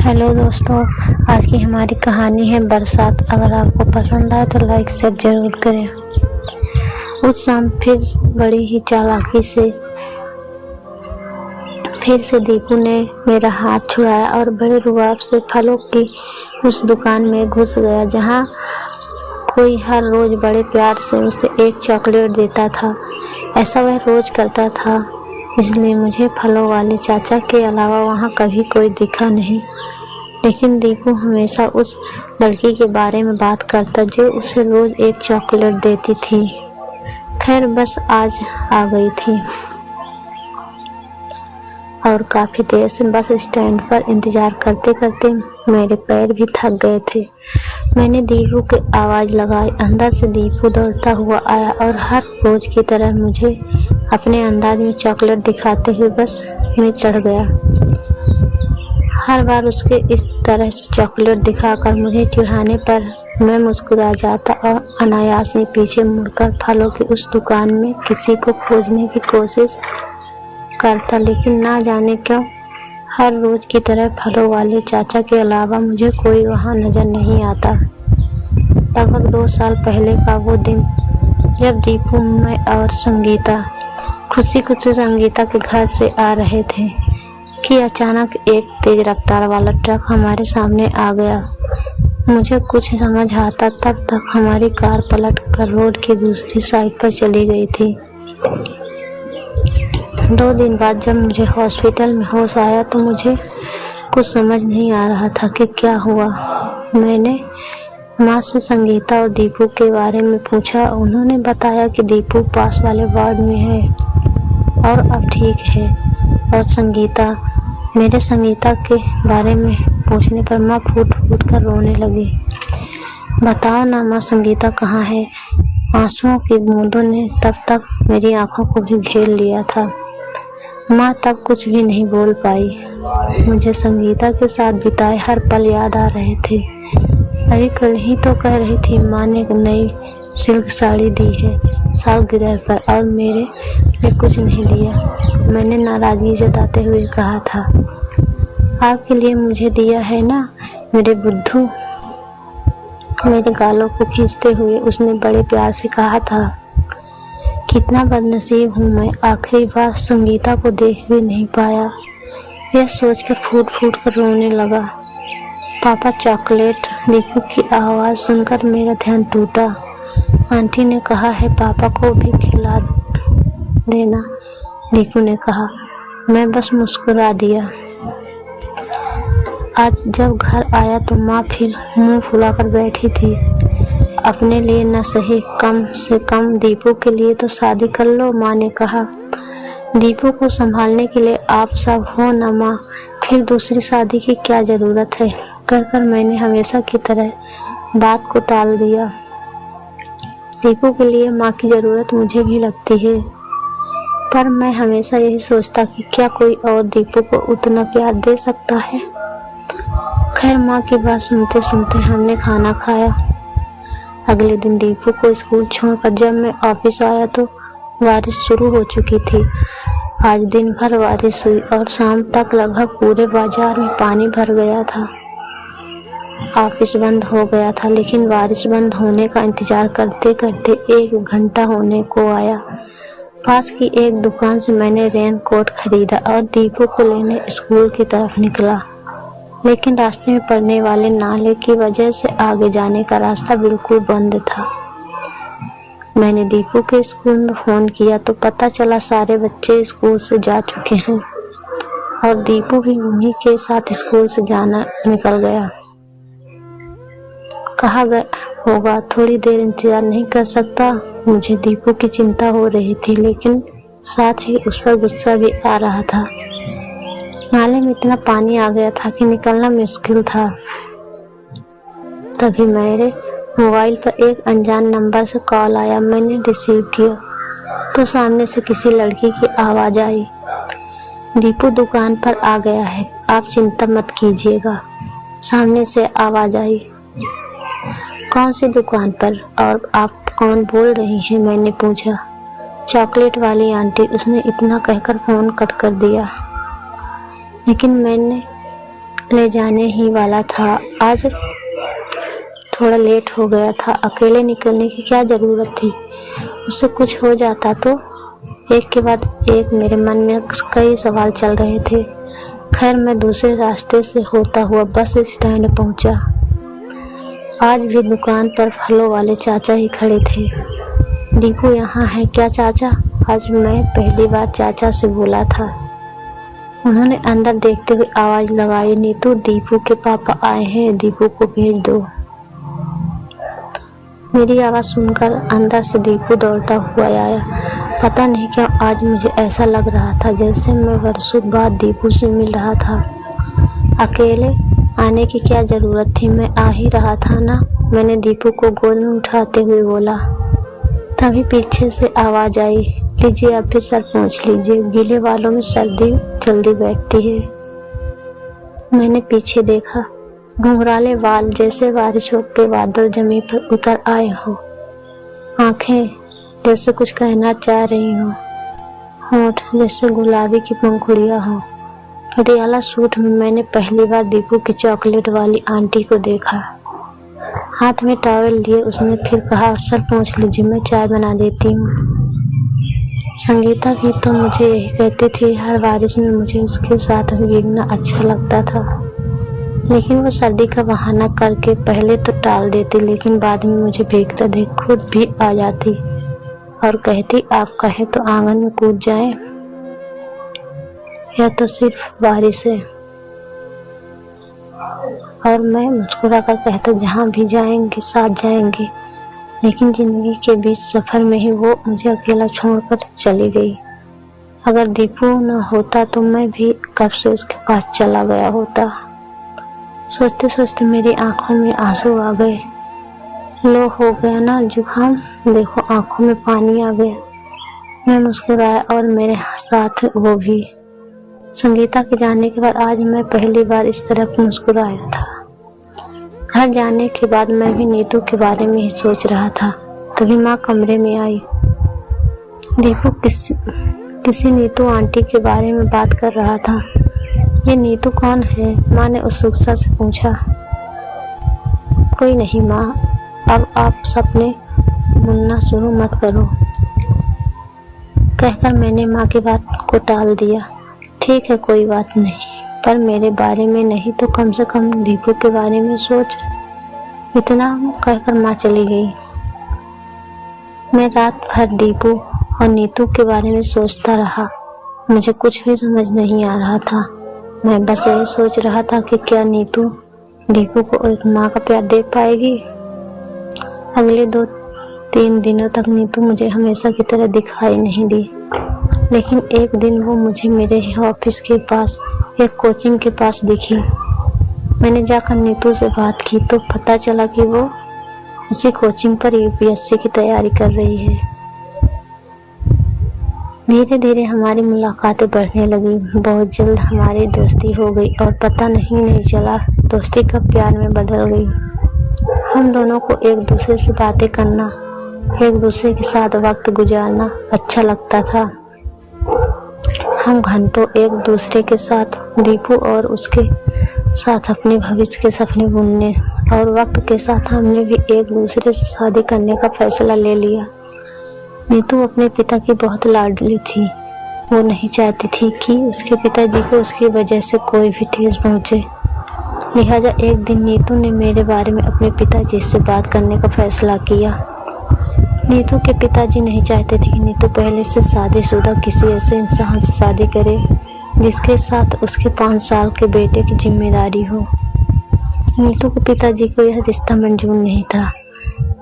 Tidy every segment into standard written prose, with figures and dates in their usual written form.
Hello दोस्तों, आज की हमारी कहानी है बरसात। अगर आपको पसंद आए तो लाइक शेयर जरूर करें। उस शाम फिर बड़ी ही चालाकी से दीपू ने मेरा हाथ छुड़ाया और बड़े रुआब से फलों की उस दुकान में घुस गया जहां कोई हर रोज बड़े प्यार से उसे एक चॉकलेट देता था। ऐसा वह रोज करता था, इसलिए मुझे फलों वाले चाचा के अलावा वहां कभी कोई दिखा नहीं। लेकिन दीपू हमेशा उस लड़की के बारे में बात करता जो उसे रोज एक चॉकलेट देती थी। खैर, बस आज आ गई थी और काफी देर से बस स्टैंड पर इंतजार करते करते मेरे पैर भी थक गए थे। मैंने दीपू की आवाज लगाई। अंदर से दीपू दौड़ता हुआ आया और हर रोज की तरह मुझे अपने अंदाज में चॉकलेट दिखाते हुए बस में चढ़ गया। हर बार उसके इस तरह से चॉकलेट दिखाकर मुझे चिढ़ाने पर मैं मुस्कुरा जाता और अनायास ही पीछे मुड़कर फलों की उस दुकान में किसी को खोजने की कोशिश करता। लेकिन ना जाने क्यों हर रोज की तरह फलों वाले चाचा के अलावा मुझे कोई वहां नजर नहीं आता। लगभग 2 साल पहले का वो दिन जब दीपू, मैं और संगीता खुशी संगीता के घर से आ रहे थे कि अचानक एक तेज रफ्तार वाला ट्रक हमारे सामने आ गया। मुझे कुछ समझ आता तब तक हमारी कार पलट कर रोड की दूसरी साइड पर चली गई थी। 2 दिन बाद जब मुझे हॉस्पिटल में होश आया तो मुझे कुछ समझ नहीं आ रहा था कि क्या हुआ। मैंने माँ से संगीता और दीपू के बारे में पूछा। उन्होंने बताया कि दीपू पास वाले वार्ड में है और अब ठीक है। और संगीता के बारे में पूछने पर माँ फूट कर रोने लगी। बताओ ना माँ, संगीता कहाँ है? आंसुओं की बूंदों ने तब तक मेरी आंखों को भी घेर लिया था। माँ तब कुछ भी नहीं बोल पाई। मुझे संगीता के साथ बिताए हर पल याद आ रहे थे। अभी कल ही तो कह रही थी माँ ने एक नई सिल्क साड़ी दी है सालगिरह पर और मेरे लिए कुछ नहीं दिया। मैंने नाराजगी जताते हुए कहा था, आपके लिए मुझे दिया है ना मेरे बुद्धू। मेरे गालों को खींचते हुए उसने बड़े प्यार से कहा था, कितना बदनसीब हूँ मैं, आखिरी बार संगीता को देख भी नहीं पाया। यह सोचकर फूट कर रोने लगा। पापा चॉकलेट। दीपू की आवाज सुनकर मेरा ध्यान टूटा। आंटी ने कहा है पापा को भी खिला देना, दीपू ने कहा। मैं बस मुस्कुरा दिया। आज जब घर आया तो माँ फिर मुंह फुलाकर बैठी थी। अपने लिए न सही, कम से कम दीपू के लिए तो शादी कर लो, माँ ने कहा। दीपू को संभालने के लिए आप सब हो ना माँ, फिर दूसरी शादी की क्या जरूरत है, कहकर मैंने हमेशा की तरह बात को टाल दिया। दीपू के लिए माँ की जरूरत मुझे भी लगती है, पर मैं हमेशा यही सोचता कि क्या कोई और दीपू को उतना प्यार दे सकता है। खैर, माँ की बात सुनते सुनते हमने खाना खाया। अगले दिन दीपू को स्कूल छोड़कर जब मैं ऑफिस आया तो बारिश शुरू हो चुकी थी। आज दिन भर बारिश हुई और शाम तक लगभग पूरे बाजार में पानी भर गया था। ऑफिस बंद हो गया था, लेकिन बारिश बंद होने का इंतजार करते करते 1 घंटा होने को आया। पास की एक दुकान से मैंने रेन कोट खरीदा और दीपू को लेने स्कूल की तरफ निकला। लेकिन रास्ते में पड़ने वाले नाले की वजह से आगे जाने का रास्ता बिल्कुल बंद था। मैंने दीपू के स्कूल में फोन किया तो पता चला सारे बच्चे स्कूल से जा चुके हैं और दीपू भी उन्हीं के साथ स्कूल से जाना निकल गया। कहा गया होगा थोड़ी देर इंतजार नहीं कर सकता। मुझे दीपू की चिंता हो रही थी, लेकिन साथ ही उस पर गुस्सा भी आ रहा था। नाले में इतना पानी आ गया था कि निकलना मुश्किल था। तभी मेरे मोबाइल पर एक अनजान नंबर से कॉल आया। मैंने रिसीव किया तो सामने से किसी लड़की की आवाज आई, दीपू दुकान पर आ गया है, आप चिंता मत कीजिएगा। सामने से आवाज आई, कौन सी दुकान पर और आप कौन बोल रही हैं? मैंने पूछा। चॉकलेट वाली आंटी, उसने इतना कहकर फोन कट कर दिया। लेकिन मैंने ले जाने ही वाला था। आज थोड़ा लेट हो गया था। अकेले निकलने की क्या जरूरत थी? उससे कुछ हो जाता तो? एक के बाद एक मेरे मन में कई सवाल चल रहे थे। खैर मैं दूसरे रास्ते से होता हुआ बस स्टैंड पहुंचा। आज भी दुकान पर फलों वाले चाचा ही खड़े थे। दीपू यहाँ है क्या चाचा? आज मैं पहली बार चाचा से बोला था। उन्होंने अंदर देखते हुए आवाज लगाई, नीतू दीपू के पापा आए हैं, दीपू को भेज दो। मेरी आवाज सुनकर अंदर से दीपू दौड़ता हुआ आया। पता नहीं क्यों आज मुझे ऐसा लग रहा था जैसे मैं वर्षों बाद दीपू से मिल रहा था। अकेले आने की क्या जरूरत थी, मैं आ ही रहा था ना। मैंने दीपू को गोद में उठाते हुए बोला। तभी पीछे से आवाज आई, लीजिए आप भी सर पोंछ लीजिए, गीले बालों में सर्दी जल्दी बैठती है। मैंने पीछे देखा, घुंघराले बाल जैसे बारिशों के बादल जमीन पर उतर आए हो, आंखें जैसे कुछ कहना चाह रही हो, होंठ जैसे गुलाबी की पंखुड़ियां हो। पटियाला सूट में मैंने पहली बार दीपू की चॉकलेट वाली आंटी को देखा। हाथ में टॉवेल लिए उसने फिर कहा, सर पोंछ लीजिए, मैं चाय बना देती हूँ। संगीता भी तो मुझे यही कहती थी, हर बारिश में मुझे उसके साथ भीगना अच्छा लगता था, लेकिन वो सर्दी का बहाना करके पहले तो टाल देती, लेकिन बाद में मुझे भीगता देख खुद भी आ जाती और कहती, आप कहे तो आंगन में कूद जाएं, यह तो सिर्फ बारिश है। और मैं मुस्कुरा कर कहता, जहाँ भी जाएंगे साथ जाएंगे। लेकिन जिंदगी के बीच सफर में ही वो मुझे अकेला छोड़कर चली गई। अगर दीपू न होता तो मैं भी कब से उसके पास चला गया होता। सोचते सोचते मेरी आंखों में आंसू आ गए। लो हो गया ना जुकाम, देखो आंखों में पानी आ गया। मैं मुस्कुराया और मेरे साथ वो भी। संगीता के जाने के बाद आज मैं पहली बार इस तरह मुस्कुराया था। घर जाने के बाद मैं भी नीतू के बारे में ही सोच रहा था। तभी माँ कमरे में आई। दीपू किसी नीतू आंटी के बारे में बात कर रहा था। ये नीतू कौन है? माँ ने उत्सुकता से पूछा। कोई नहीं माँ, अब आप सपने बुनना शुरू मत करो, कहकर मैंने माँ की बात को टाल दिया। ठीक है कोई बात नहीं, पर मेरे बारे में नहीं तो कम से कम दीपू के बारे में सोच। इतना कहकर माँ चली गई। मैं रात भर दीपू और नीतू के बारे में सोचता रहा। मुझे कुछ भी समझ नहीं आ रहा था। मैं बस यही सोच रहा था कि क्या नीतू दीपू को एक माँ का प्यार दे पाएगी। अगले 2-3 दिनों तक नीतू मुझे हमेशा की तरह दिखाई नहीं दी, लेकिन एक दिन वो मुझे मेरे ही ऑफिस के पास एक कोचिंग के पास दिखी। मैंने जाकर नीतू से बात की तो पता चला कि वो उसी कोचिंग पर यूपीएससी की तैयारी कर रही है। धीरे धीरे हमारी मुलाकातें बढ़ने लगी। बहुत जल्द हमारी दोस्ती हो गई और पता नहीं चला दोस्ती कब प्यार में बदल गई। हम दोनों को एक दूसरे से बातें करना, एक दूसरे के साथ वक्त गुजारना अच्छा लगता था। हम घंटों एक दूसरे के साथ दीपू और उसके साथ अपने भविष्य के सपने बुनने और वक्त के साथ हमने भी एक दूसरे से शादी करने का फैसला ले लिया। नीतू अपने पिता की बहुत लाडली थी। वो नहीं चाहती थी कि उसके पिताजी को उसकी वजह से कोई भी ठेस पहुंचे। लिहाजा एक दिन नीतू ने मेरे बारे में अपने पिताजी से बात करने का फैसला किया। नीतू के पिताजी नहीं चाहते थे कि नीतू पहले से शादीशुदा किसी ऐसे इंसान से शादी करे जिसके साथ उसके 5 साल के बेटे की जिम्मेदारी हो। नीतू के पिताजी को यह रिश्ता मंजूर नहीं था।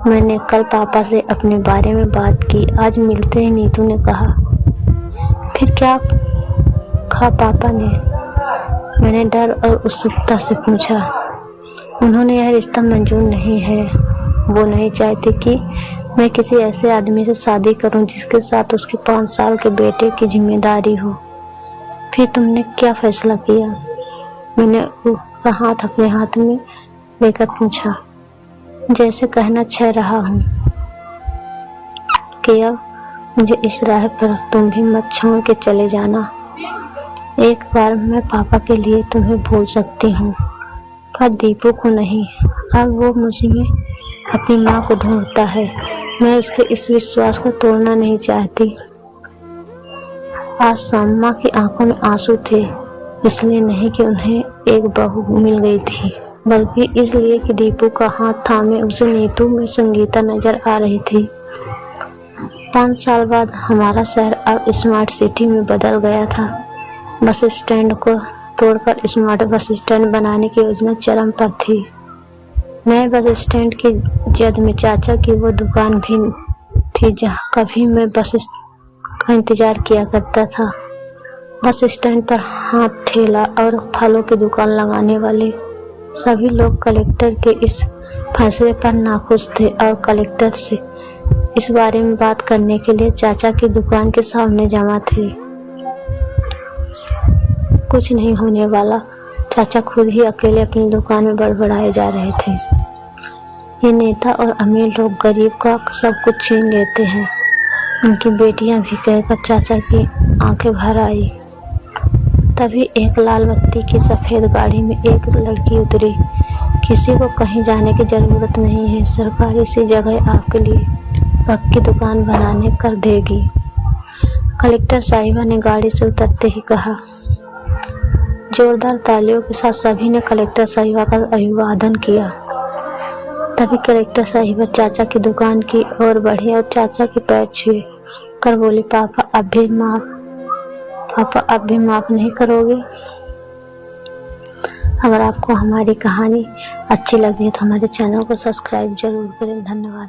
मैंने कल पापा से अपने बारे में बात की। आज मिलते ही नीतू ने कहा, फिर क्या कहा पापा ने? मैंने डर और उत्सुकता से पूछा। उन्होंने यह रिश्ता मंजूर नहीं है। वो नहीं चाहते कि मैं किसी ऐसे आदमी से शादी करूं जिसके साथ उसके 5 साल के बेटे की जिम्मेदारी हो। फिर तुमने क्या फैसला किया? मैंने उसका हाथ अपने हाथ में लेकर पूछा। जैसे कहना चाह रहा हूँ कि अब मुझे इस राह पर तुम भी मत छोड़ के चले जाना। एक बार मैं पापा के लिए तुम्हें भूल सकती हूँ, पर दीपू को नहीं। अब वो मुझ में अपनी माँ को ढूंढता है। मैं उसके इस विश्वास को तोड़ना नहीं चाहती। आज शम्मा की आंखों में आंसू थे, इसलिए नहीं कि उन्हें एक बहू मिल गई थी, बल्कि इसलिए कि दीपू का हाथ थामे उसे नीतू में संगीता नजर आ रही थी। 5 साल बाद हमारा शहर अब स्मार्ट सिटी में बदल गया था। बस स्टैंड को तोड़कर स्मार्ट बस स्टैंड बनाने की योजना चरम पर थी। नए बस स्टैंड की जद में चाचा की वो दुकान भी थी जहाँ कभी मैं बस का इंतजार किया करता था। बस स्टैंड पर हाथ ठेला और फलों की दुकान लगाने वाले सभी लोग कलेक्टर के इस फैसले पर नाखुश थे और कलेक्टर से इस बारे में बात करने के लिए चाचा की दुकान के सामने जमा थे। कुछ नहीं होने वाला, चाचा खुद ही अकेले अपनी दुकान में बड़बड़ाए जा रहे थे। ये नेता और अमीर लोग गरीब का सब कुछ छीन लेते हैं, उनकी बेटियां भी कहकर चाचा की आंखें भर आई। तभी एक लाल बत्ती की सफेद गाड़ी में एक लड़की उतरी। किसी को कहीं जाने की जरूरत नहीं है, सरकारी सी जगह आपके लिए पक्की दुकान बनाने कर देगी। कलेक्टर साहिबा ने गाड़ी से उतरते ही कहा। जोरदार तालियों के साथ सभी ने कलेक्टर साहिबा का अभिवादन किया। तभी कलेक्टर साहिबा चाचा की दुकान की ओर बढ़ी और चाचा के पैर छुए कर बोली, पापा अब भी माफ नहीं करोगे? अगर आपको हमारी कहानी अच्छी लगी तो हमारे चैनल को सब्सक्राइब जरूर करें। धन्यवाद।